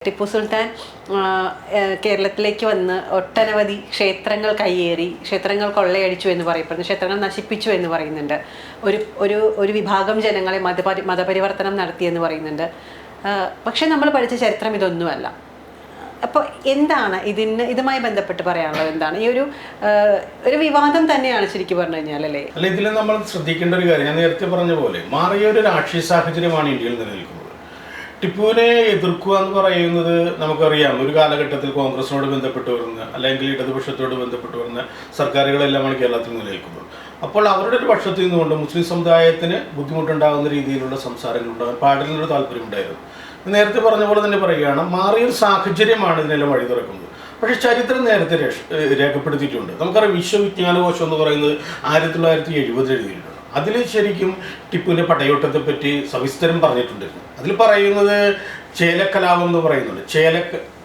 ടിപ്പു സുൽത്താൻ കേരളത്തിലേക്ക് വന്ന് ഒട്ടനവധി ക്ഷേത്രങ്ങൾ കയ്യേറി, ക്ഷേത്രങ്ങൾ കൊള്ളയടിച്ചു എന്ന് പറയപ്പെടുന്നു, ക്ഷേത്രങ്ങൾ നശിപ്പിച്ചു എന്ന് പറയുന്നുണ്ട്. ഒരു ഒരു ഒരു വിഭാഗം ജനങ്ങളെ മതപരിവർത്തനം നടത്തിയെന്ന് പറയുന്നുണ്ട്. പക്ഷെ നമ്മൾ പഠിച്ച ചരിത്രം ഇതൊന്നുമല്ല. അപ്പോൾ എന്താണ് ഇതുമായി ബന്ധപ്പെട്ട് പറയാനുള്ളത്? എന്താണ് ഈ ഒരു വിവാദം തന്നെയാണ് ശരിക്കും പറഞ്ഞു കഴിഞ്ഞാൽ, അല്ലേ? അല്ല, ഇതിൽ നമ്മൾ ശ്രദ്ധിക്കേണ്ട ഒരു കാര്യം, ഞാൻ നേരത്തെ പറഞ്ഞ പോലെ മാറിയ ഒരു രാഷ്ട്രീയ സാഹചര്യമാണ് ഇന്ത്യയിൽ നിലനിൽക്കുന്നത്. ടിപ്പുവിനെ എതിർക്കുക എന്ന് പറയുന്നത് നമുക്കറിയാം, ഒരു കാലഘട്ടത്തിൽ കോൺഗ്രസിനോട് ബന്ധപ്പെട്ട് വരുന്ന അല്ലെങ്കിൽ ഇടതുപക്ഷത്തോട് ബന്ധപ്പെട്ട് വരുന്ന സർക്കാരുകളെല്ലാമാണ് കേരളത്തിൽ നിലനിൽക്കുന്നത്. അപ്പോൾ അവരുടെ ഒരു പക്ഷത്തിൽ നിന്നുകൊണ്ട് മുസ്ലിം സമുദായത്തിന് ബുദ്ധിമുട്ടുണ്ടാകുന്ന രീതിയിലുള്ള സംസാരങ്ങൾ ഉണ്ടാകാൻ പാടില്ലെന്നൊരു താല്പര്യമുണ്ടായിരുന്നു. നേരത്തെ പറഞ്ഞ പോലെ തന്നെ പറയുകയാണ്, മാറിയൊരു സാഹചര്യമാണ് ഇതിനെല്ലാം വഴി തുറക്കുന്നത്. പക്ഷേ ചരിത്രം നേരത്തെ രേഖപ്പെടുത്തിയിട്ടുണ്ട്. നമുക്കറിയാം, വിശ്വവിജ്ഞാനകോശം എന്ന് പറയുന്നത് 1970 എഴുതിയിട്ടുണ്ട്. അതിൽ ശരിക്കും ടിപ്പുവിൻ്റെ പടയോട്ടത്തെ പറ്റി സവിസ്തരം പറഞ്ഞിട്ടുണ്ടായിരുന്നു. അതിൽ പറയുന്നത് ചേലക്കലാപം എന്ന് പറയുന്നുണ്ട്.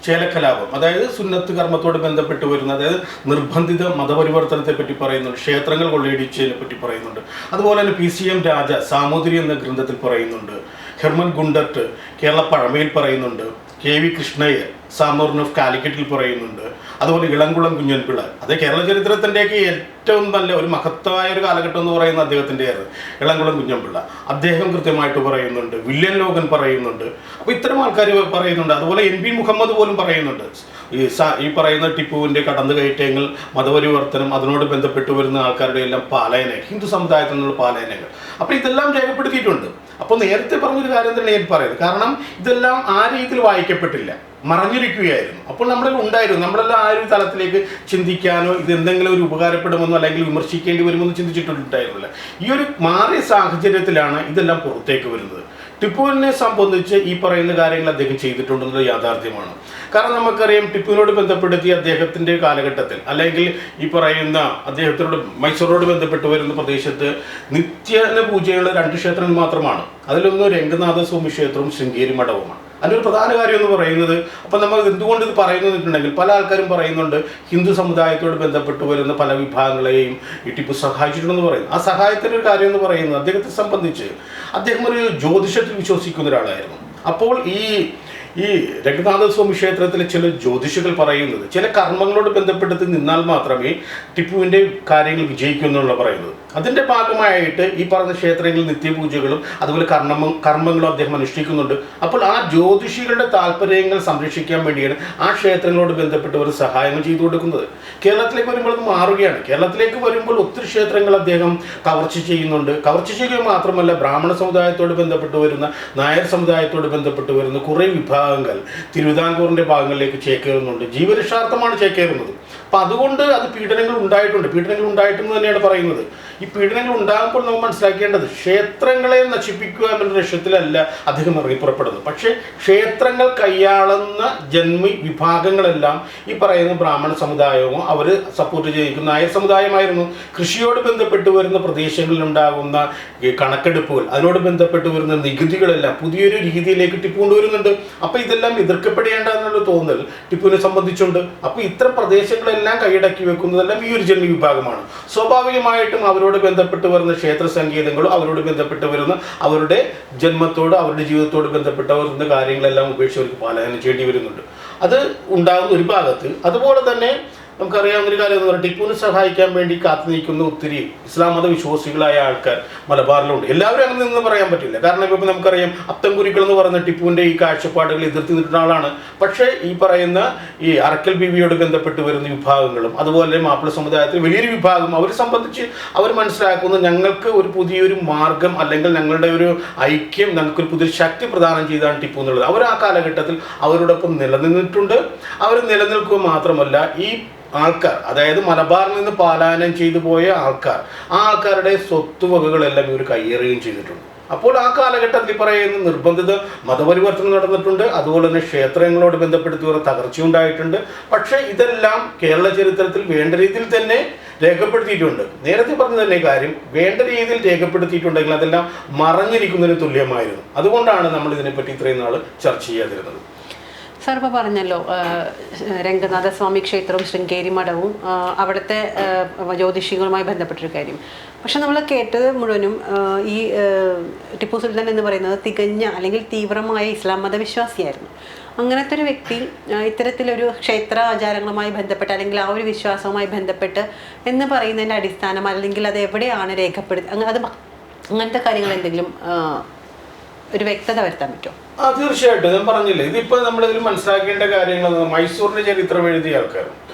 ചേലക്കലാപം, അതായത് സുന്നത്ത് കർമ്മത്തോട് ബന്ധപ്പെട്ട് വരുന്ന, അതായത് നിർബന്ധിത മതപരിവർത്തനത്തെ പറ്റി പറയുന്നുണ്ട്, ക്ഷേത്രങ്ങൾ കൊള്ളയടിച്ചതിനെ പറ്റി പറയുന്നുണ്ട്. അതുപോലെ തന്നെ PCM രാജ സാമൂതിരി എന്ന ഗ്രന്ഥത്തിൽ പറയുന്നുണ്ട്, ഹെർമൻ ഗുണ്ടർട്ട് കേരള പഴമയിൽ പറയുന്നുണ്ട്, KV കൃഷ്ണയ്യർ സാമൂറിൻ ഓഫ് കാലിക്കറ്റിൽ പറയുന്നുണ്ട്. അതുപോലെ ഇളംകുളം കുഞ്ഞൻപിള്ള, അത് കേരള ചരിത്രത്തിൻ്റെയൊക്കെ ഏറ്റവും നല്ല ഒരു മഹത്തായ ഒരു കാലഘട്ടം എന്ന് പറയുന്ന അദ്ദേഹത്തിൻ്റെയായിരുന്നു ഇളംകുളം കുഞ്ഞൻപിള്ള. അദ്ദേഹം കൃത്യമായിട്ട് പറയുന്നുണ്ട്, വില്യം ലോഗൻ പറയുന്നുണ്ട്. അപ്പോൾ ഇത്തരം ആൾക്കാർ പറയുന്നുണ്ട്. അതുപോലെ NP മുഹമ്മദ് പോലും പറയുന്നുണ്ട്, ഈ പറയുന്ന ടിപ്പുവിൻ്റെ കടന്നുകയറ്റങ്ങൾ, മതപരിവർത്തനം, അതിനോട് ബന്ധപ്പെട്ട് വരുന്ന ആൾക്കാരുടെ എല്ലാം പാലായനങ്ങൾ, ഹിന്ദു സമുദായത്തിൽ നിന്നുള്ള പാലായനങ്ങൾ. അപ്പോൾ ഇതെല്ലാം രേഖപ്പെടുത്തിയിട്ടുണ്ട്. അപ്പോൾ നേരത്തെ പറഞ്ഞൊരു കാര്യം തന്നെ ഞാൻ പറയുന്നത്, കാരണം ഇതെല്ലാം ആ രീതിയിൽ വായിക്കപ്പെട്ടില്ല, മറഞ്ഞിരിക്കുകയായിരുന്നു. അപ്പോൾ നമ്മളിൽ ഉണ്ടായിരുന്നു, നമ്മളെല്ലാം ആ ഒരു തലത്തിലേക്ക് ചിന്തിക്കാനോ ഇത് എന്തെങ്കിലും ഒരു ഉപകാരപ്പെടുമെന്നോ അല്ലെങ്കിൽ വിമർശിക്കേണ്ടി വരുമെന്ന് ചിന്തിച്ചിട്ടുണ്ടായിരുന്നില്ല. ഈ ഒരു മാറിയ സാഹചര്യത്തിലാണ് ഇതെല്ലാം പുറത്തേക്ക് വരുന്നത്. ടിപ്പുവിനെ സംബന്ധിച്ച് ഈ പറയുന്ന കാര്യങ്ങൾ അദ്ദേഹം ചെയ്തിട്ടുണ്ടെന്നത് യാഥാർത്ഥ്യമാണ്. കാരണം നമുക്കറിയാം, ടിപ്പുവിനോട് ബന്ധപ്പെടുത്തി അദ്ദേഹത്തിൻ്റെ കാലഘട്ടത്തിൽ അല്ലെങ്കിൽ ഈ പറയുന്ന അദ്ദേഹത്തിനോട് മൈസൂരോട് ബന്ധപ്പെട്ട് വരുന്ന പ്രദേശത്ത് നിത്യേന പൂജയുള്ള 2 ക്ഷേത്രങ്ങൾ മാത്രമാണ്. അതിലൊന്ന് രംഗനാഥ സ്വാമി ക്ഷേത്രവും ശൃംഗേരി മഠവുമാണ്. അതിനൊരു പ്രധാന കാര്യം എന്ന് പറയുന്നത്, അപ്പം നമ്മൾ എന്തുകൊണ്ട് ഇത് പറയുന്നുണ്ടെങ്കിൽ പല ആൾക്കാരും പറയുന്നുണ്ട്, ഹിന്ദു സമുദായത്തോട് ബന്ധപ്പെട്ട് വരുന്ന പല വിഭാഗങ്ങളെയും ഈ ടിപ്പു സഹായിച്ചിട്ടുണ്ടെന്ന് പറയുന്നു. ആ സഹായത്തിൻ്റെ ഒരു കാര്യം എന്ന് പറയുന്നത്, അദ്ദേഹത്തെ സംബന്ധിച്ച് അദ്ദേഹം ഒരു ജ്യോതിഷത്തിൽ വിശ്വസിക്കുന്ന ഒരാളായിരുന്നു. അപ്പോൾ ഈ രംഗനാഥസ്വാമി ക്ഷേത്രത്തിലെ ചില ജ്യോതിഷികൾ പറയുന്നത്, ചില കർമ്മങ്ങളോട് ബന്ധപ്പെടുത്തി നിന്നാൽ മാത്രമേ ടിപ്പുവിൻ്റെ കാര്യങ്ങൾ വിജയിക്കൂ എന്നുള്ള പറയുന്നത്. അതിൻ്റെ ഭാഗമായിട്ട് ഈ പറഞ്ഞ ക്ഷേത്രങ്ങളിൽ നിത്യപൂജകളും അതുപോലെ കർമ്മങ്ങളും അദ്ദേഹം അനുഷ്ഠിക്കുന്നുണ്ട്. അപ്പോൾ ആ ജ്യോതിഷികളുടെ താല്പര്യങ്ങൾ സംരക്ഷിക്കാൻ വേണ്ടിയാണ് ആ ക്ഷേത്രങ്ങളോട് ബന്ധപ്പെട്ട് ഒരു സഹായങ്ങൾ ചെയ്തു കൊടുക്കുന്നത്. കേരളത്തിലേക്ക് വരുമ്പോൾ അത് മാറുകയാണ്. കേരളത്തിലേക്ക് വരുമ്പോൾ ഒത്തിരി ക്ഷേത്രങ്ങൾ അദ്ദേഹം കവർച്ച ചെയ്യുന്നുണ്ട്. കവർച്ച ചെയ്യുക മാത്രമല്ല, ബ്രാഹ്മണ സമുദായത്തോട് ബന്ധപ്പെട്ട് വരുന്ന, നായർ സമുദായത്തോട് ബന്ധപ്പെട്ട് വരുന്ന കുറേ വിഭാഗങ്ങൾ തിരുവിതാംകൂറിൻ്റെ ഭാഗങ്ങളിലേക്ക് ചേക്കേറുന്നുണ്ട്. ജീവരക്ഷാർത്ഥമാണ് ചേക്കേറുന്നത്. അപ്പം അതുകൊണ്ട് അത് പീഡനങ്ങൾ ഉണ്ടായിട്ടെന്ന് തന്നെയാണ് പറയുന്നത്. ഈ പീഡനങ്ങൾ ഉണ്ടാകുമ്പോൾ നമ്മൾ മനസ്സിലാക്കേണ്ടത്, ക്ഷേത്രങ്ങളെ നശിപ്പിക്കുക എന്നുള്ള ലക്ഷ്യത്തിലല്ല അദ്ദേഹം ഇറങ്ങിപ്പുറപ്പെടുന്നത്. പക്ഷേ ക്ഷേത്രങ്ങൾ കൈയാളുന്ന ജന്മി വിഭാഗങ്ങളെല്ലാം ഈ പറയുന്ന ബ്രാഹ്മണ സമുദായമോ അവർ സപ്പോർട്ട് ചെയ്യിക്കുന്ന നായർ സമുദായമായിരുന്നു. കൃഷിയോട് ബന്ധപ്പെട്ട് വരുന്ന പ്രദേശങ്ങളിൽ ഉണ്ടാകുന്ന കണക്കെടുപ്പുകൾ, അതിനോട് ബന്ധപ്പെട്ട് വരുന്ന നികുതികളെല്ലാം പുതിയൊരു രീതിയിലേക്ക് ടിപ്പു കൊണ്ടുവരുന്നുണ്ട്. അപ്പോൾ ഇതെല്ലാം എതിർക്കപ്പെടേണ്ട എന്നുള്ള തോന്നൽ ടിപ്പുവിനെ സംബന്ധിച്ചുണ്ട്. അപ്പോൾ ഇത്തരം പ്രദേശങ്ങളെല്ലാം കൈയടക്കി വെക്കുന്നതെല്ലാം ഈ ഒരു ജന്മി വിഭാഗമാണ്. സ്വാഭാവികമായിട്ടും അവരോട് ബന്ധപ്പെട്ട് വരുന്ന ക്ഷേത്ര സംഗീതങ്ങളും അവരോട് ബന്ധപ്പെട്ട് വരുന്ന അവരുടെ ജന്മത്തോട് അവരുടെ ജീവിതത്തോട് ബന്ധപ്പെട്ട വരുന്ന കാര്യങ്ങളെല്ലാം ഉപേക്ഷിച്ച് അവർക്ക് പാലായനം ചെയ്യേണ്ടി വരുന്നുണ്ട്. അത് ഉണ്ടാകുന്ന ഒരു ഭാഗത്ത്. അതുപോലെ തന്നെ നമുക്കറിയാവുന്നൊരു കാര്യം എന്ന് പറഞ്ഞാൽ, ടിപ്പുവിനെ സഹായിക്കാൻ വേണ്ടി കാത്തു നിൽക്കുന്ന ഒത്തിരി ഇസ്ലാം മത വിശ്വാസികളായ ആൾക്കാർ മലബാറിലുണ്ട്. എല്ലാവരും അങ്ങനെ നിന്ന് പറയാൻ പറ്റില്ല. കാരണം ഇപ്പോൾ നമുക്കറിയാം, അത്തംകുരികൾ എന്ന് പറയുന്ന ടിപ്പുവിൻ്റെ ഈ കാഴ്ചപ്പാടുകൾ എതിർത്ത് നിൽക്കുന്ന ആളാണ്. പക്ഷേ ഈ പറയുന്ന ഈ അറക്കൽ ബീവിയോട് ബന്ധപ്പെട്ട് വരുന്ന വിഭാഗങ്ങളും അതുപോലെ മാപ്പിള സമുദായത്തിൽ വലിയൊരു വിഭാഗം അവരെ സംബന്ധിച്ച് അവർ മനസ്സിലാക്കുന്നത്, ഞങ്ങൾക്ക് ഒരു പുതിയൊരു മാർഗം അല്ലെങ്കിൽ ഞങ്ങളുടെ ഒരു ഐക്യം, ഞങ്ങൾക്കൊരു പുതിയൊരു ശക്തി പ്രദാനം ചെയ്താണ് ടിപ്പു എന്നുള്ളത്. അവർ ആ കാലഘട്ടത്തിൽ അവരോടൊപ്പം നിലനിന്നിട്ടുണ്ട്. അവർ നിലനിൽക്കുക മാത്രമല്ല, ഈ ആൾക്കാർ, അതായത് മലബാറിൽ നിന്ന് പലായനം ചെയ്തു പോയ ആൾക്കാർ, ആ ആൾക്കാരുടെ സ്വത്തുവകകളെല്ലാം ഇവർ കയ്യേറുകയും ചെയ്തിട്ടുണ്ട്. അപ്പോൾ ആ കാലഘട്ടത്തിൽ പറയുന്ന നിർബന്ധിത മതപരിവർത്തനം നടന്നിട്ടുണ്ട്. അതുപോലെ തന്നെ ക്ഷേത്രങ്ങളോട് ബന്ധപ്പെടുത്തി ഒരു തകർച്ചയുണ്ടായിട്ടുണ്ട്. പക്ഷേ ഇതെല്ലാം കേരള ചരിത്രത്തിൽ വേണ്ട രീതിയിൽ തന്നെ രേഖപ്പെടുത്തിയിട്ടുണ്ട്. നേരത്തെ പറഞ്ഞ തന്നെ കാര്യം, വേണ്ട രീതിയിൽ രേഖപ്പെടുത്തിയിട്ടുണ്ടെങ്കിൽ അതെല്ലാം മറഞ്ഞിരിക്കുന്നതിന് തുല്യമായിരുന്നു. അതുകൊണ്ടാണ് നമ്മൾ ഇതിനെപ്പറ്റി ഇത്രയും നാൾ ചർച്ച ചെയ്യാതിരുന്നത്. സാർ ഇപ്പോൾ പറഞ്ഞല്ലോ, രംഗനാഥസ്വാമി ക്ഷേത്രവും ശൃംഗേരി മഠവും അവിടുത്തെ ജ്യോതിഷികളുമായി ബന്ധപ്പെട്ടൊരു കാര്യം. പക്ഷെ നമ്മൾ കേട്ടത് മുഴുവനും ഈ ടിപ്പു സുൽത്താൻ എന്ന് പറയുന്നത് തികഞ്ഞ അല്ലെങ്കിൽ തീവ്രമായ ഇസ്ലാം മതവിശ്വാസിയായിരുന്നു. അങ്ങനത്തെ ഒരു വ്യക്തി ഇത്തരത്തിലൊരു ക്ഷേത്ര ആചാരങ്ങളുമായി ബന്ധപ്പെട്ട് അല്ലെങ്കിൽ ആ ഒരു വിശ്വാസവുമായി ബന്ധപ്പെട്ട് എന്ന് പറയുന്നതിൻ്റെ അടിസ്ഥാനം അല്ലെങ്കിൽ അത് എവിടെയാണ് രേഖപ്പെടുത്തി അത് അങ്ങനത്തെ കാര്യങ്ങൾ എന്തെങ്കിലും ഒരു വ്യക്തത വരുത്താൻ പറ്റുമോ? തീർച്ചയായിട്ടും ഞാൻ പറഞ്ഞില്ലേ, ഇതിപ്പോൾ നമ്മളിതിൽ മനസ്സിലാക്കേണ്ട കാര്യങ്ങൾ മൈസൂറിന്റെ ചരിത്രം എഴുതിയ ആൾക്കാർ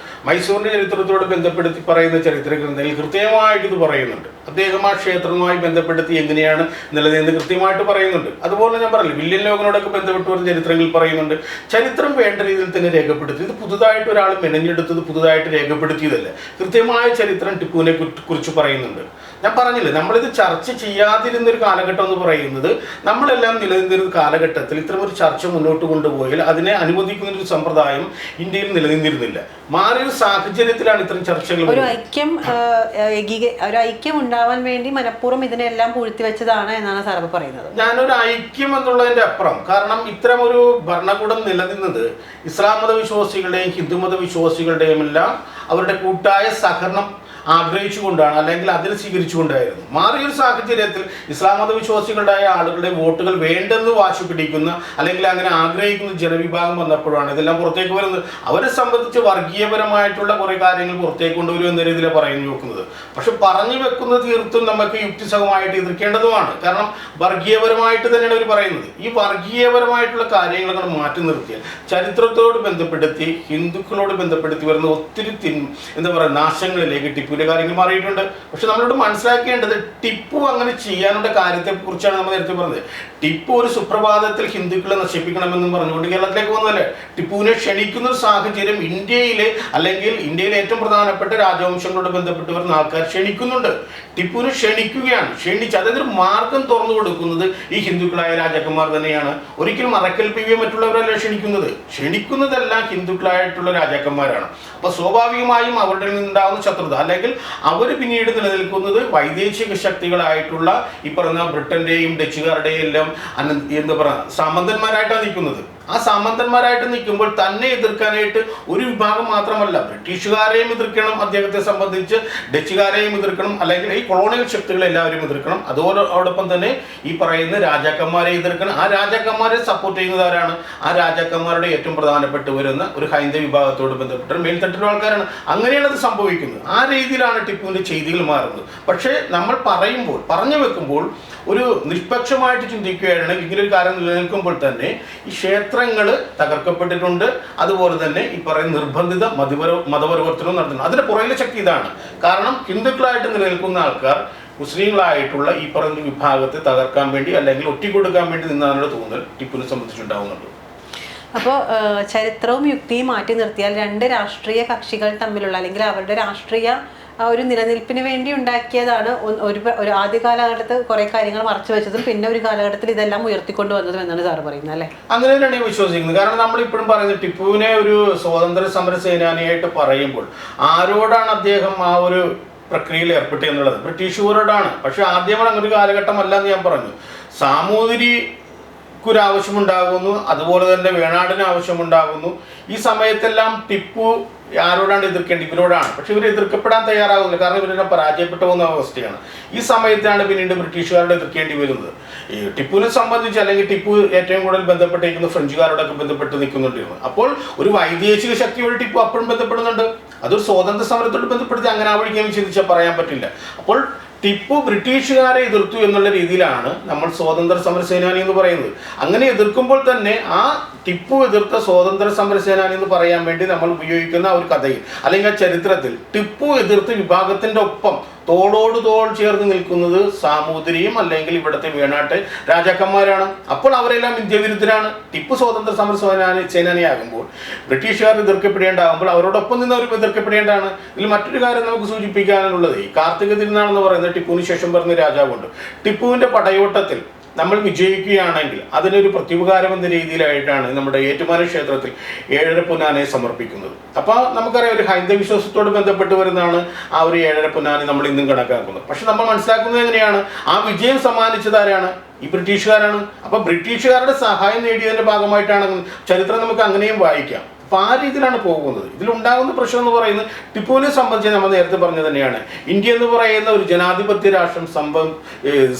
മൈസൂറിന്റെ ചരിത്രത്തോട് ബന്ധപ്പെടുത്തി പറയുന്ന ചരിത്ര ഗ്രന്ഥങ്ങളിൽ കൃത്യമായിട്ട് ഇത് പറയുന്നുണ്ട്. അദ്ദേഹം ആ ക്ഷേത്രവുമായി ബന്ധപ്പെടുത്തി എങ്ങനെയാണ് നിലനിന്ന് കൃത്യമായിട്ട് പറയുന്നുണ്ട്. അതുപോലെ ഞാൻ പറഞ്ഞില്ല, വില്യൻ ലോഗനോടൊക്കെ ബന്ധപ്പെട്ട് വരുന്ന ചരിത്രങ്ങളിൽ പറയുന്നുണ്ട്. ചരിത്രം വേണ്ട രീതിയിൽ തന്നെ രേഖപ്പെടുത്തി. ഇത് പുതുതായിട്ട് ഒരാൾ മെനഞ്ഞെടുത്തത് പുതുതായിട്ട് രേഖപ്പെടുത്തിയതല്ല. കൃത്യമായ ചരിത്രം ടിപ്പുവിനെ കുറിച്ച് പറയുന്നുണ്ട്. ഞാൻ പറഞ്ഞില്ലേ, നമ്മളിത് ചർച്ച ചെയ്യാതിരുന്നൊരു കാലഘട്ടം എന്ന് പറയുന്നത് നമ്മളെല്ലാം നിലനിന്നിരുന്ന കാലഘട്ടത്തിൽ ഇത്തരമൊരു ചർച്ച മുന്നോട്ട് കൊണ്ടുപോയാൽ അതിനെ അനുവദിക്കുന്നൊരു സമ്പ്രദായം ഇന്ത്യയിൽ നിലനിന്നിരുന്നില്ല. മാറിയ സാഹചര്യത്തിലാണ് ഇത്തരം ചർച്ചകൾ. ഒരു ഐക്യം ഉണ്ടാവാൻ വേണ്ടി മനഃപൂർവ്വം ഇതിനെല്ലാം പൂഴ്ത്തി വെച്ചതാണ് എന്നാണ് സാർ പറയുന്നത്. ഞാനൊരു ഐക്യം എന്നുള്ളതിന്റെ അപ്പുറം, കാരണം ഇത്തരം ഒരു ഭരണകൂടം നിലനിന്നത് ഇസ്ലാം മത വിശ്വാസികളുടെയും ഹിന്ദു മത വിശ്വാസികളുടെയും എല്ലാം അവരുടെ കൂട്ടായ സഹകരണം ആഗ്രഹിച്ചുകൊണ്ടാണ്, അല്ലെങ്കിൽ അതിൽ സ്വീകരിച്ചുകൊണ്ടായിരുന്നു. മാറിയൊരു സാഹചര്യത്തിൽ ഇസ്ലാം മത വിശ്വാസികളുടെ ആളുകളുടെ വോട്ടുകൾ വേണ്ടെന്ന് വാശി പിടിക്കുന്ന അല്ലെങ്കിൽ അങ്ങനെ ആഗ്രഹിക്കുന്ന ജനവിഭാഗം വന്നപ്പോഴാണ് ഇതെല്ലാം പുറത്തേക്ക് വരുന്നത്. അവരെ സംബന്ധിച്ച് വർഗീയപരമായിട്ടുള്ള കുറേ കാര്യങ്ങൾ പുറത്തേക്ക് കൊണ്ടുവരും എന്ന രീതിയിൽ പറഞ്ഞു വെക്കുന്നത്. പക്ഷെ പറഞ്ഞു വെക്കുന്നത് തീർത്തും നമുക്ക് യുക്തിസഹമായിട്ട് എതിർക്കേണ്ടതുമാണ്. കാരണം വർഗീയപരമായിട്ട് തന്നെയാണ് അവർ പറയുന്നത്. ഈ വർഗീയപരമായിട്ടുള്ള കാര്യങ്ങൾ നമ്മൾ മാറ്റി നിർത്തിയാൽ ചരിത്രത്തോട് ബന്ധപ്പെടുത്തി ഹിന്ദുക്കളോട് ബന്ധപ്പെടുത്തി വരുന്ന ഒത്തിരി എന്താ പറയുക നാശങ്ങളിലേക്ക് ടിപ്പുവിന്റെ കാര്യങ്ങൾ മാറിയിട്ടുണ്ട്. പക്ഷെ നമ്മളോട് മനസ്സിലാക്കേണ്ടത് ടിപ്പു അങ്ങനെ ചെയ്യാനുള്ള കാര്യത്തെ കുറിച്ചാണ് നമ്മൾ നേരത്തെ പറഞ്ഞത്. ടിപ്പു ഒരു സുപ്രഭാതത്തിൽ ഹിന്ദുക്കളെ നശിപ്പിക്കണമെന്നും പറഞ്ഞുകൊണ്ട് കേരളത്തിലേക്ക് വന്നതല്ലേ. ടിപ്പുവിനെ ക്ഷണിക്കുന്ന ഒരു സാഹചര്യം ഇന്ത്യയിലെ അല്ലെങ്കിൽ ഇന്ത്യയിലെ ഏറ്റവും പ്രധാനപ്പെട്ട രാജവംശങ്ങളോട് ബന്ധപ്പെട്ട് വരുന്ന ആൾക്കാർ ക്ഷണിക്കുന്നുണ്ട്. ടിപ്പുവിനെ ക്ഷണിക്കുകയാണ്. അതായത് ഒരു മാർഗം തുറന്നു കൊടുക്കുന്നത് ഈ ഹിന്ദുക്കളായ രാജാക്കന്മാർ തന്നെയാണ്. ഒരിക്കലും അറക്കൽപ്പിക്കുകയോ മറ്റുള്ളവരല്ല ക്ഷണിക്കുന്നതെല്ലാം ഹിന്ദുക്കളായിട്ടുള്ള രാജാക്കന്മാരാണ്. അപ്പൊ സ്വാഭാവികമായും അവരുടെ നിന്നുണ്ടാകുന്ന ശത്രുത അല്ലെങ്കിൽ അവർ പിന്നീട് നിലനിൽക്കുന്നത് വൈദേശിക ശക്തികളായിട്ടുള്ള ഈ പറഞ്ഞ ബ്രിട്ടന്റെയും ഡച്ചുകാരുടെയും എല്ലാം എന്താ പറയുക സാമന്തന്മാരായിട്ടാണ് നിൽക്കുന്നത്. ആ സാമന്തന്മാരായിട്ട് നിൽക്കുമ്പോൾ തന്നെ എതിർക്കാനായിട്ട് ഒരു വിഭാഗം മാത്രമല്ല, ബ്രിട്ടീഷുകാരെയും എതിർക്കണം, അദ്ദേഹത്തെ സംബന്ധിച്ച് ഡച്ചുകാരെയും എതിർക്കണം, അല്ലെങ്കിൽ ഈ കൊളോണിയൽ ശക്തികളെ എല്ലാവരും എതിർക്കണം. അതോടൊപ്പം തന്നെ ഈ പറയുന്ന രാജാക്കന്മാരെ എതിർക്കണം. ആ രാജാക്കന്മാരെ സപ്പോർട്ട് ചെയ്യുന്നവരാണ്. ആ രാജാക്കന്മാരുടെ ഏറ്റവും പ്രധാനപ്പെട്ട് വരുന്ന ഒരു ഹൈന്ദവ വിഭാഗത്തോട് ബന്ധപ്പെട്ട മേൽത്തട്ടിലുള്ള ആൾക്കാരാണ്. അങ്ങനെയാണ് അത് സംഭവിക്കുന്നത്. ആ രീതിയിലാണ് ടിപ്പുവിന്റെ ചെയ്തികൾ മാറുന്നത്. പക്ഷേ നമ്മൾ പറഞ്ഞു വെക്കുമ്പോൾ ഒരു നിഷ്പക്ഷമായിട്ട് ചിന്തിക്കുകയാണ്. ഇങ്ങനൊരു കാര്യം നിലനിൽക്കുമ്പോൾ തന്നെ ഈ ക്ഷേത്രങ്ങൾ തകർക്കപ്പെട്ടിട്ടുണ്ട്. അതുപോലെ തന്നെ ഈ പറയുന്ന നിർബന്ധിത മതപരിവർത്തനവും നടത്തുന്നു. അതിന്റെ പുറകിലെ ശക്തി ഇതാണ്. കാരണം ഹിന്ദുക്കളായിട്ട് നിലനിൽക്കുന്ന ആൾക്കാർ മുസ്ലിങ്ങളായിട്ടുള്ള ഈ പറഞ്ഞ വിഭാഗത്തെ തകർക്കാൻ വേണ്ടി അല്ലെങ്കിൽ ഒറ്റിക്കൊടുക്കാൻ വേണ്ടി നിന്നാണ് തോന്നൽ ടിപ്പുവിനെ സംബന്ധിച്ചുണ്ടാവുന്നുണ്ട്. അപ്പോൾ ചരിത്രവും യുക്തിയും മാറ്റി നിർത്തിയാൽ രണ്ട് രാഷ്ട്രീയ കക്ഷികൾ തമ്മിലുള്ള അല്ലെങ്കിൽ അവരുടെ രാഷ്ട്രീയ ഒരു നിലനിൽപ്പിന് വേണ്ടി ഉണ്ടാക്കിയതാണ് ഒരു ആദ്യ കാലഘട്ടത്തിൽ കുറെ കാര്യങ്ങൾ മറച്ചു വെച്ചതും പിന്നെ ഒരു കാലഘട്ടത്തിൽ ഇതെല്ലാം ഉയർത്തിക്കൊണ്ട് വന്നതും എന്നാണ് സാറ് പറയുന്നത് അല്ലേ? അങ്ങനെ തന്നെയാണ് ഞാൻ വിശ്വസിക്കുന്നത്. കാരണം നമ്മളിപ്പോഴും പറയുന്നത് ടിപ്പുവിനെ ഒരു സ്വാതന്ത്ര്യ സമര സേനാനിയായിട്ട് പറയുമ്പോൾ ആരോടാണ് അദ്ദേഹം ആ ഒരു പ്രക്രിയയിൽ ഏർപ്പെട്ടു എന്നുള്ളത്? ബ്രിട്ടീഷുകാരോടാണ്. പക്ഷെ ആദ്യമാണ് അങ്ങനെ ഒരു കാലഘട്ടമല്ല എന്ന് ഞാൻ പറഞ്ഞു. സാമൂതിരിക്കൊരാവശ്യമുണ്ടാകുന്നു, അതുപോലെ തന്നെ വേണാടിന് ആവശ്യമുണ്ടാകുന്നു. ഈ സമയത്തെല്ലാം ടിപ്പു ആരോടാണ് എതിർക്കേണ്ടത്? ഇവരോടാണ്. പക്ഷെ ഇവർ എതിർക്കപ്പെടാൻ തയ്യാറാകുന്നില്ല. കാരണം ഇവരെല്ലാം പരാജയപ്പെട്ടു പോകുന്ന അവസ്ഥയാണ്. ഈ സമയത്താണ് പിന്നീട് ബ്രിട്ടീഷുകാരോട് എതിർക്കേണ്ടി വരുന്നത്. ഈ ടിപ്പുവിനെ സംബന്ധിച്ച് അല്ലെങ്കിൽ ടിപ്പു ഏറ്റവും കൂടുതൽ ബന്ധപ്പെട്ടിരിക്കുന്ന ഫ്രഞ്ചുകാരോടൊക്കെ ബന്ധപ്പെട്ട് നിൽക്കുന്നുണ്ടായിരുന്നു. അപ്പോൾ ഒരു വൈദേശിക ശക്തിയോട് ടിപ്പു അപ്പോഴും ബന്ധപ്പെടുന്നുണ്ട്. അതൊരു സ്വാതന്ത്ര്യ സമരത്തോട് ബന്ധപ്പെടുത്തി അങ്ങനെ ആ വഴിക്കാൻ ചിന്തിച്ചാൽ പറയാൻ പറ്റില്ല. അപ്പോൾ ടിപ്പു ബ്രിട്ടീഷുകാരെ എതിർത്തു എന്നുള്ള രീതിയിലാണ് നമ്മൾ സ്വാതന്ത്ര്യ സമര സേനാനി എന്ന് പറയുന്നത്. അങ്ങനെ എതിർക്കുമ്പോൾ തന്നെ ആ ടിപ്പു എതിർത്ത സ്വാതന്ത്ര്യ സമര സേനാനി എന്ന് പറയാൻ വേണ്ടി നമ്മൾ ഉപയോഗിക്കുന്ന ഒരു കഥയിൽ അല്ലെങ്കിൽ ആ ചരിത്രത്തിൽ ടിപ്പു എതിർത്ത വിഭാഗത്തിന്റെ ഒപ്പം തോളോട് തോൾ ചേർന്ന് നിൽക്കുന്നത് സാമൂതിരിയും അല്ലെങ്കിൽ ഇവിടുത്തെ വേണാട്ട് രാജാക്കന്മാരാണ്. അപ്പോൾ അവരെല്ലാം ഇന്ത്യ വിരുദ്ധരാണ്. ടിപ്പു സ്വാതന്ത്ര്യ സമര സേനാനിയാകുമ്പോൾ ബ്രിട്ടീഷുകാർ എതിർക്കപ്പെടേണ്ടാകുമ്പോൾ അവരോടൊപ്പം നിന്ന് അവർ എതിർക്കപ്പെടേണ്ടതാണ്. ഇതിൽ മറ്റൊരു കാര്യം നമുക്ക് സൂചിപ്പിക്കാനുള്ളത്, ഈ കാർത്തിക തിരുനാളെന്ന് പറയുന്നത് ടിപ്പുവിന് ശേഷം പറഞ്ഞ രാജാവുണ്ട്. ടിപ്പുവിന്റെ പടയോട്ടത്തിൽ നമ്മൾ വിജയിക്കുകയാണെങ്കിൽ അതിനൊരു പ്രത്യുപകാരം എന്ന രീതിയിലായിട്ടാണ് നമ്മുടെ ഏറ്റുമാനൂർ ക്ഷേത്രത്തിൽ 7.5 പൊന്നാനയെ സമർപ്പിക്കുന്നത്. അപ്പോൾ നമുക്കറിയാം ഒരു ഹൈന്ദവ വിശ്വാസത്തോട് ബന്ധപ്പെട്ട് വരുന്നതാണ് ആ ഒരു 7.5 പൊന്നാനെ നമ്മൾ ഇന്നും കണക്കാക്കുന്നത്. പക്ഷെ നമ്മൾ മനസ്സിലാക്കുന്നത് എങ്ങനെയാണ്? ആ വിജയം സമ്മാനിച്ചത് ആരാണ്? ഈ ബ്രിട്ടീഷുകാരാണ്. അപ്പൊ ബ്രിട്ടീഷുകാരുടെ സഹായം നേടിയതിന്റെ ഭാഗമായിട്ടാണ് ചരിത്രം നമുക്ക് അങ്ങനെയും വായിക്കാം. അപ്പോൾ ആ രീതിയിലാണ് പോകുന്നത്. ഇതിലുണ്ടാകുന്ന പ്രശ്നം എന്ന് പറയുന്നത് ടിപ്പുവിനെ സംബന്ധിച്ച് നമ്മൾ നേരത്തെ പറഞ്ഞത് തന്നെയാണ്. ഇന്ത്യ എന്ന് പറയുന്ന ഒരു ജനാധിപത്യ രാഷ്ട്രം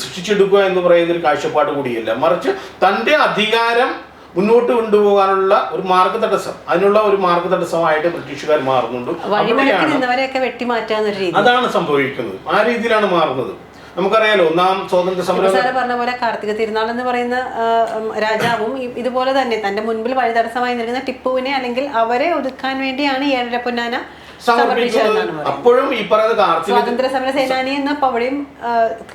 സൃഷ്ടിച്ചെടുക്കുക എന്ന് പറയുന്ന ഒരു കാഴ്ചപ്പാട് കൂടിയല്ല, മറിച്ച് തൻ്റെ അധികാരം മുന്നോട്ട് കൊണ്ടുപോകാനുള്ള ഒരു മാർഗതടസ്സം, അതിനുള്ള ഒരു മാർഗതടസ്സമായിട്ട് ബ്രിട്ടീഷുകാർ മാറുന്നുണ്ട്. അതാണ് സംഭവിക്കുന്നത്. ആ രീതിയിലാണ് മാറുന്നത്. നമുക്കറിയാലോ, ഒന്നാം സ്വാതന്ത്ര്യ സമരം പറഞ്ഞ പോലെ കാർത്തിക തിരുനാൾ എന്ന് പറയുന്ന രാജാവും ഇതുപോലെ തന്നെ തന്റെ മുൻപിൽ വഴിതടസ്സമായി നിൽക്കുന്ന ടിപ്പുവിനെ അല്ലെങ്കിൽ അവരെ ഒതുക്കാൻ വേണ്ടിയാണ് ഈ ഏഴര പൊന്നാന സമർപ്പിച്ചതെന്നാണ്. അപ്പോഴും ഈ പറയുന്ന സ്വാതന്ത്ര്യ സമര സേനാനി എന്നപ്പോ അവിടെയും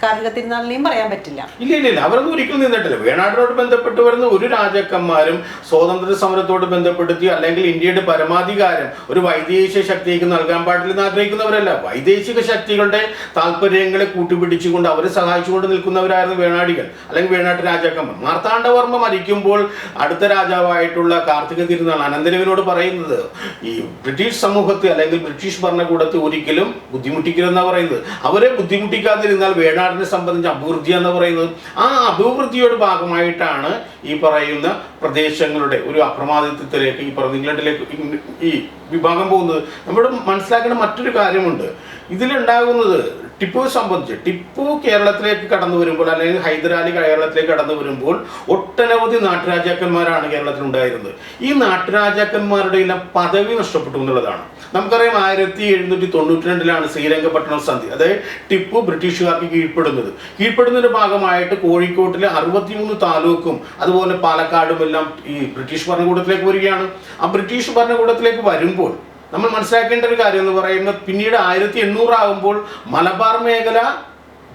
കാർത്തിക തിരുനാളിനെയും പറയാൻ പറ്റില്ല. ഇല്ല, അവരൊന്നും ഒരിക്കലും നിന്നിട്ടില്ല. വേണാടിനോട് ബന്ധപ്പെട്ട് വരുന്ന ഒരു രാജാക്കന്മാരും സ്വാതന്ത്ര്യ സമരത്തോട് ബന്ധപ്പെടുത്തി അല്ലെങ്കിൽ ഇന്ത്യയുടെ പരമാധികാരം ഒരു വൈദേശിക ശക്തിക്ക് നൽകാൻ പാടില്ലെന്ന് ആഗ്രഹിക്കുന്നവരല്ല. വൈദേശിക ശക്തികളുടെ താല്പര്യങ്ങളെ കൂട്ടുപിടിച്ചുകൊണ്ട് അവരെ സഹായിച്ചുകൊണ്ട് നിൽക്കുന്നവരായിരുന്നു വേണാടികൾ അല്ലെങ്കിൽ വേണാട്ട് രാജാക്കന്മാർ. മാർത്താണ്ഡവർമ്മ മരിക്കുമ്പോൾ അടുത്ത രാജാവായിട്ടുള്ള കാർത്തിക തിരുനാൾ അനന്തരവനോട് പറയുന്നത് ഈ ബ്രിട്ടീഷ് സമൂഹത്തെ അല്ലെങ്കിൽ ബ്രിട്ടീഷ് ഭരണകൂടത്തെ ഒരിക്കലും ബുദ്ധിമുട്ടിക്കരുതെന്നാ പറയുന്നത്. അവരെ ബുദ്ധിമുട്ടിക്കാതിരുന്നാൽ വേണാടിനെ സംബന്ധിച്ച് അഭിവൃദ്ധി എന്ന് പറയുന്നത്. ആ അഭിവൃദ്ധിയുടെ ഭാഗമായിട്ടാണ് ഈ പറയുന്ന പ്രദേശങ്ങളുടെ ഒരു അപ്രമാദിത്വത്തിലേക്ക് ഈ പറയുന്ന ഇംഗ്ലണ്ടിലേക്ക് ഈ വിഭാഗം പോകുന്നത്. നമ്മൾ മനസ്സിലാക്കേണ്ട മറ്റൊരു കാര്യമുണ്ട്. ഇതിലുണ്ടാകുന്നത് ടിപ്പുവിനെ സംബന്ധിച്ച്, ടിപ്പു കേരളത്തിലേക്ക് കടന്നു വരുമ്പോൾ അല്ലെങ്കിൽ ഹൈദരാലി കേരളത്തിലേക്ക് കടന്നു വരുമ്പോൾ ഒട്ടനവധി നാട്ടുരാജാക്കന്മാരാണ് കേരളത്തിൽ ഉണ്ടായിരുന്നത്. ഈ നാട്ടുരാജാക്കന്മാരുടെ എല്ലാം പദവി നഷ്ടപ്പെട്ടു എന്നുള്ളതാണ്. നമുക്കറിയാം 1792 ശ്രീരംഗപട്ടണം സന്ധി, അതായത് ടിപ്പു ബ്രിട്ടീഷുകാർക്ക് കീഴ്പ്പെടുന്നതിന്റെ ഭാഗമായിട്ട് കോഴിക്കോട്ടിലെ 63 താലൂക്കും അതുപോലെ പാലക്കാടും എല്ലാം ഈ ബ്രിട്ടീഷ് ഭരണകൂടത്തിലേക്ക് വരികയാണ്. ആ ബ്രിട്ടീഷ് ഭരണകൂടത്തിലേക്ക് വരുമ്പോൾ നമ്മൾ മനസ്സിലാക്കേണ്ട ഒരു കാര്യം എന്ന് പറയുന്നത് പിന്നീട് 1800 ആകുമ്പോൾ മലബാർ മേഖല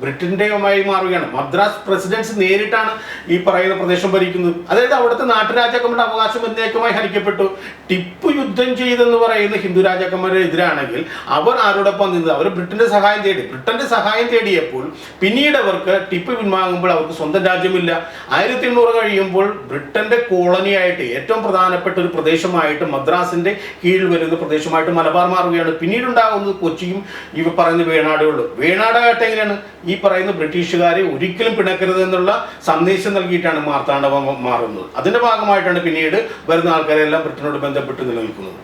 ബ്രിട്ടൻ്റെയുമായി മാറുകയാണ്. മദ്രാസ് പ്രസിഡൻസി നേരിട്ടാണ് ഈ പറയുന്ന പ്രദേശം ഭരിക്കുന്നത്. അതായത് അവിടുത്തെ നാട്ടുരാജാക്കന്മാരുടെ അവകാശം എന്നേക്കുമായി ഹരിക്കപ്പെട്ടു. ടിപ്പു യുദ്ധം ചെയ്തെന്ന് പറയുന്ന ഹിന്ദു രാജാക്കന്മാരുടെ എതിരാണെങ്കിൽ അവർ ആരോടൊപ്പം നിന്നത്? അവർ ബ്രിട്ടന്റെ സഹായം തേടി. ബ്രിട്ടന്റെ സഹായം തേടിയപ്പോൾ പിന്നീട് അവർക്ക് ടിപ്പു പിൻവാങ്ങുമ്പോൾ അവർക്ക് സ്വന്തം രാജ്യമില്ല. 1800 കഴിയുമ്പോൾ ബ്രിട്ടന്റെ കോളനിയായിട്ട് ഏറ്റവും പ്രധാനപ്പെട്ട ഒരു പ്രദേശമായിട്ട് മദ്രാസിന്റെ കീഴിൽ വരുന്ന പ്രദേശമായിട്ട് മലബാർ മാറുകയാണ്. പിന്നീട് ഉണ്ടാകുന്നത് കൊച്ചിയും ഇവ പറയുന്ന വേണാടുകളും. വേണാടായിട്ട് എങ്ങനെയാണ് ഈ പറയുന്ന ബ്രിട്ടീഷുകാരെ ഒരിക്കലും പിണക്കരുത് എന്നുള്ള സന്ദേശം നൽകിയിട്ടാണ് മാർത്താണ്ഡവർമ്മ മാറുന്നത്. അതിന്റെ ഭാഗമായിട്ടാണ് പിന്നീട് വരുന്ന ആൾക്കാരെല്ലാം ബ്രിട്ടനോട് ബന്ധപ്പെട്ട് നിലനിൽക്കുന്നത്.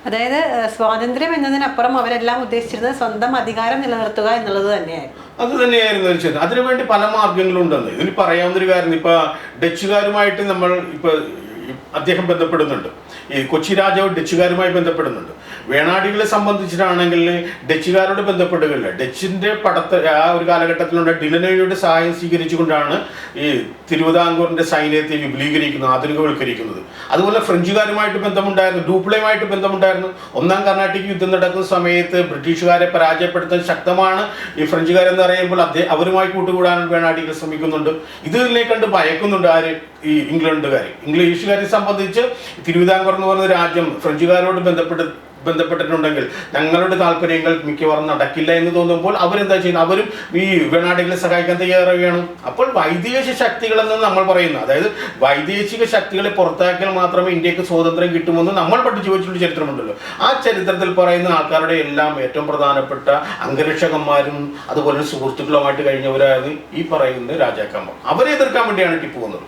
അതായത് സ്വാതന്ത്ര്യം എന്നതിനപ്പുറം അവരെല്ലാം ഉദ്ദേശിച്ചിരുന്നത് സ്വന്തം അധികാരം നിലനിർത്തുക എന്നുള്ളത് തന്നെയായിരുന്നു. അത് തന്നെയായിരുന്നു ഒരു അതിനുവേണ്ടി പല മാർഗങ്ങളും ഉണ്ടെന്ന് ഇതിൽ പറയാവുന്നൊരു കാര്യം. ഇപ്പൊ ഡച്ചുകാരുമായിട്ട് നമ്മൾ ഇപ്പൊ അദ്ദേഹം ബന്ധപ്പെടുന്നുണ്ട്. ഈ കൊച്ചി രാജാവ് ഡച്ചുകാരുമായി ബന്ധപ്പെടുന്നുണ്ട്. വേണാടികളെ സംബന്ധിച്ചിട്ടാണെങ്കിൽ ഡച്ചുകാരോട് ബന്ധപ്പെടുകയില്ല. ഡച്ചിന്റെ ആ ഒരു കാലഘട്ടത്തിലുള്ള ഡിലനോയുടെ സഹായം സ്വീകരിച്ചുകൊണ്ടാണ് ഈ തിരുവിതാംകൂറിന്റെ സൈന്യത്തെ വിപുലീകരിക്കുന്നത്, ആധുനികവൽക്കരിക്കുന്നത്. അതുപോലെ ഫ്രഞ്ചുകാരുമായിട്ട് ബന്ധമുണ്ടായിരുന്നു, ഡൂപ്ലയുമായിട്ട് ബന്ധമുണ്ടായിരുന്നു. ഒന്നാം കർണാട്ടിക് യുദ്ധം നടക്കുന്ന സമയത്ത് ബ്രിട്ടീഷുകാരെ പരാജയപ്പെടുത്താൻ ശക്തമാണ് ഈ ഫ്രഞ്ചുകാരെന്ന് പറയുമ്പോൾ അവരുമായി കൂട്ടുകൂടാൻ വേണാടികൾ ശ്രമിക്കുന്നുണ്ട്. ഇതിനെ കണ്ട് ഭയക്കുന്നുണ്ട് ആര്? ഈ ഇംഗ്ലീഷുകാരെ സംബന്ധിച്ച് തിരുവിതാംകൂർ എന്ന് പറയുന്ന രാജ്യം ഫ്രഞ്ചുകാരോട് ബന്ധപ്പെട്ടിട്ടുണ്ടെങ്കിൽ ഞങ്ങളുടെ താല്പര്യങ്ങൾ മിക്കവാറും നടക്കില്ല എന്ന് തോന്നുമ്പോൾ അവരെന്താ ചെയ്യുന്നത്? അവരും ഈ വേണാടികളെ സഹായിക്കാൻ തയ്യാറാവുകയാണ്. അപ്പോൾ വൈദേശിക ശക്തികളെന്ന് നമ്മൾ പറയുന്നത്, അതായത് വൈദേശിക ശക്തികളെ പുറത്താക്കിയാൽ മാത്രമേ ഇന്ത്യക്ക് സ്വാതന്ത്ര്യം കിട്ടുമെന്ന് നമ്മൾ പഠിച്ചു വെച്ചിട്ടുള്ള ചരിത്രമുണ്ടല്ലോ. ആ ചരിത്രത്തിൽ പറയുന്ന ആൾക്കാരുടെ എല്ലാം ഏറ്റവും പ്രധാനപ്പെട്ട അംഗരക്ഷകന്മാരും അതുപോലെ സുഹൃത്തുക്കളുമായിട്ട് കഴിഞ്ഞവരായിരുന്നു ഈ പറയുന്ന രാജാക്കന്മാർ. അവരെ എതിർക്കാൻ വേണ്ടിയാണ് ടിപ്പു വന്നത്.